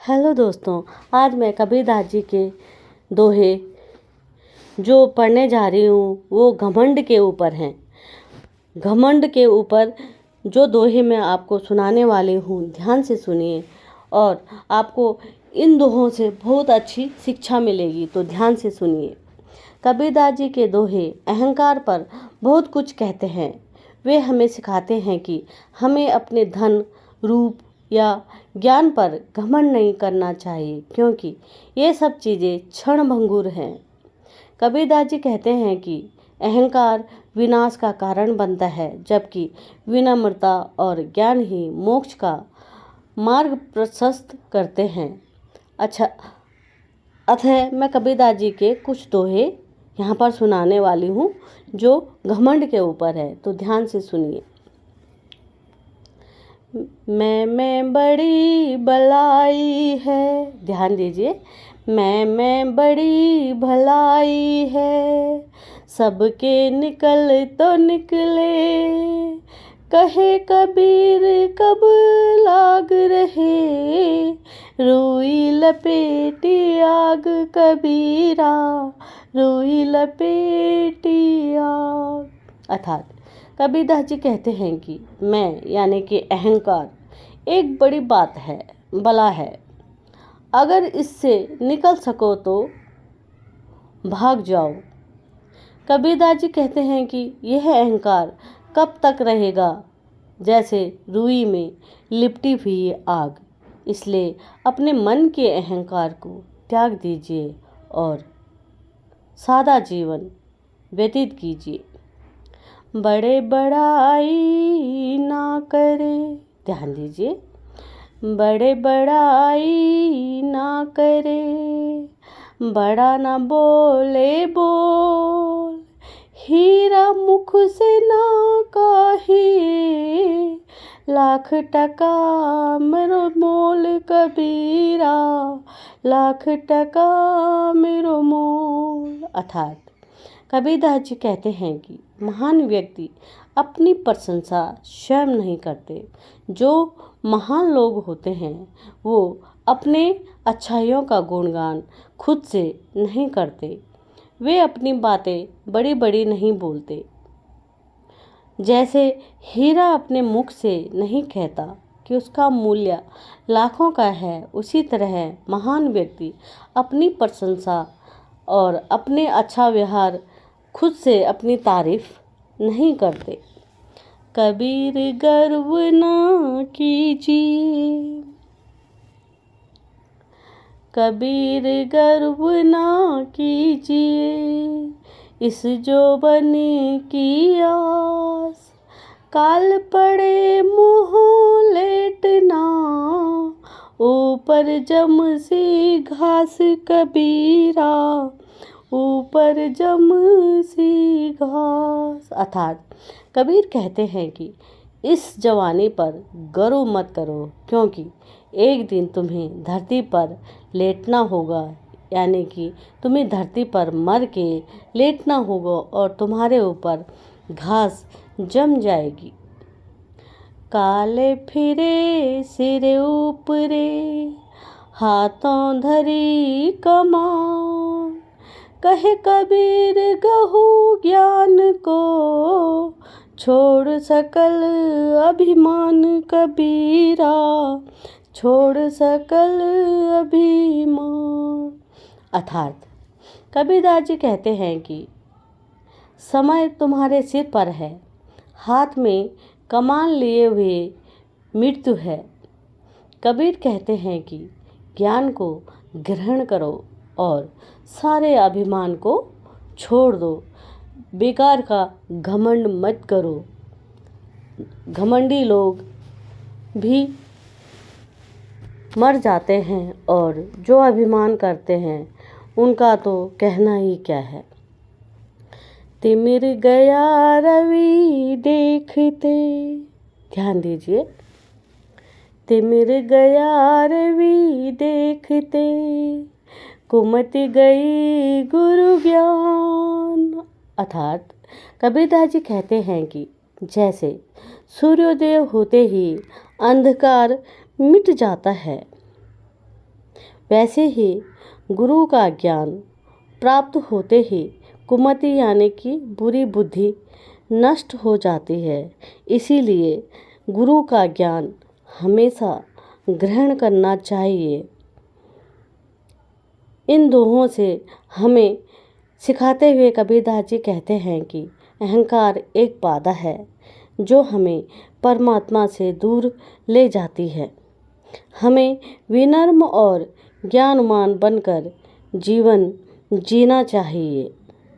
Hello दोस्तों, आज मैं कबीरदास जी के दोहे जो पढ़ने जा रही हूँ वो घमंड के ऊपर हैं। घमंड के ऊपर जो दोहे मैं आपको सुनाने वाली हूँ, ध्यान से सुनिए और आपको इन दोहों से बहुत अच्छी शिक्षा मिलेगी, तो ध्यान से सुनिए। कबीरदास जी के दोहे अहंकार पर बहुत कुछ कहते हैं। वे हमें सिखाते हैं कि हमें अपने धन, रूप या ज्ञान पर घमंड नहीं करना चाहिए, क्योंकि ये सब चीज़ें क्षणभंगुर हैं। कबीरदास जी कहते हैं कि अहंकार विनाश का कारण बनता है, जबकि विनम्रता और ज्ञान ही मोक्ष का मार्ग प्रशस्त करते हैं। अच्छा, अतः मैं कबीरदास जी के कुछ दोहे यहाँ पर सुनाने वाली हूँ जो घमंड के ऊपर है, तो ध्यान से सुनिए। मैं बड़ी भलाई है, ध्यान दीजिए। मैं बड़ी भलाई है, सबके निकल तो निकले, कहे कबीर कब लाग रहे, रुई लपेटी आग कबीरा, रुई लपेटी आग। अर्थात कबीरदास जी कहते हैं कि मैं यानी कि अहंकार एक बड़ी बात है, बला है। अगर इससे निकल सको तो भाग जाओ। कबीरदास जी कहते हैं कि यह अहंकार कब तक रहेगा, जैसे रुई में लिपटी हुई आग। इसलिए अपने मन के अहंकार को त्याग दीजिए और सादा जीवन व्यतीत कीजिए। बड़े बड़ाई ना करे, ध्यान दीजिए। बड़े बड़ाई ना करे, बड़ा ना बोले बोल, हीरा मुख से ना कहे, लाख टका मेरो मोल कबीरा, लाख टका मेरो मोल। अर्थात कबीरदास जी कहते हैं कि महान व्यक्ति अपनी प्रशंसा स्वयं नहीं करते। जो महान लोग होते हैं वो अपने अच्छाइयों का गुणगान खुद से नहीं करते। वे अपनी बातें बड़ी बड़ी नहीं बोलते। जैसे हीरा अपने मुख से नहीं कहता कि उसका मूल्य लाखों का है, उसी तरह महान व्यक्ति अपनी प्रशंसा और अपने अच्छा व्यवहार खुद से अपनी तारीफ नहीं करते। कबीर गर्व ना कीजिए, कबीर गर्व ना कीजिए, इस जोबन की आस, काल पड़े मुँह लेटना, ऊपर जम सी घास कबीरा, ऊपर जम सी घास। अर्थात कबीर कहते हैं कि इस जवानी पर गर्व मत करो, क्योंकि एक दिन तुम्हें धरती पर लेटना होगा, यानी कि तुम्हें धरती पर मर के लेटना होगा और तुम्हारे ऊपर घास जम जाएगी। काले फिरे सिरे ऊपरे, हाथों धरी कमान, कहे कबीर गहु ज्ञान को, छोड़ सकल अभिमान कबीरा, छोड़ सकल अभिमान। अर्थात कबीरदास जी कहते हैं कि समय तुम्हारे सिर पर है, हाथ में कमान लिए हुए मृत्यु है। कबीर कहते हैं कि ज्ञान को ग्रहण करो और सारे अभिमान को छोड़ दो। बेकार का घमंड मत करो। घमंडी लोग भी मर जाते हैं और जो अभिमान करते हैं उनका तो कहना ही क्या है। तिमिर गया रवि देखते, ध्यान दीजिए। तिमिर गया रवि देखते, कुमति गई गुरु ज्ञान। अर्थात कबीरदास जी कहते हैं कि जैसे सूर्योदय होते ही अंधकार मिट जाता है, वैसे ही गुरु का ज्ञान प्राप्त होते ही कुमति यानी कि बुरी बुद्धि नष्ट हो जाती है। इसीलिए गुरु का ज्ञान हमेशा ग्रहण करना चाहिए। इन दोहों से हमें सिखाते हुए कबीरदास जी कहते हैं कि अहंकार एक बाधा है जो हमें परमात्मा से दूर ले जाती है। हमें विनम्र और ज्ञानवान बनकर जीवन जीना चाहिए।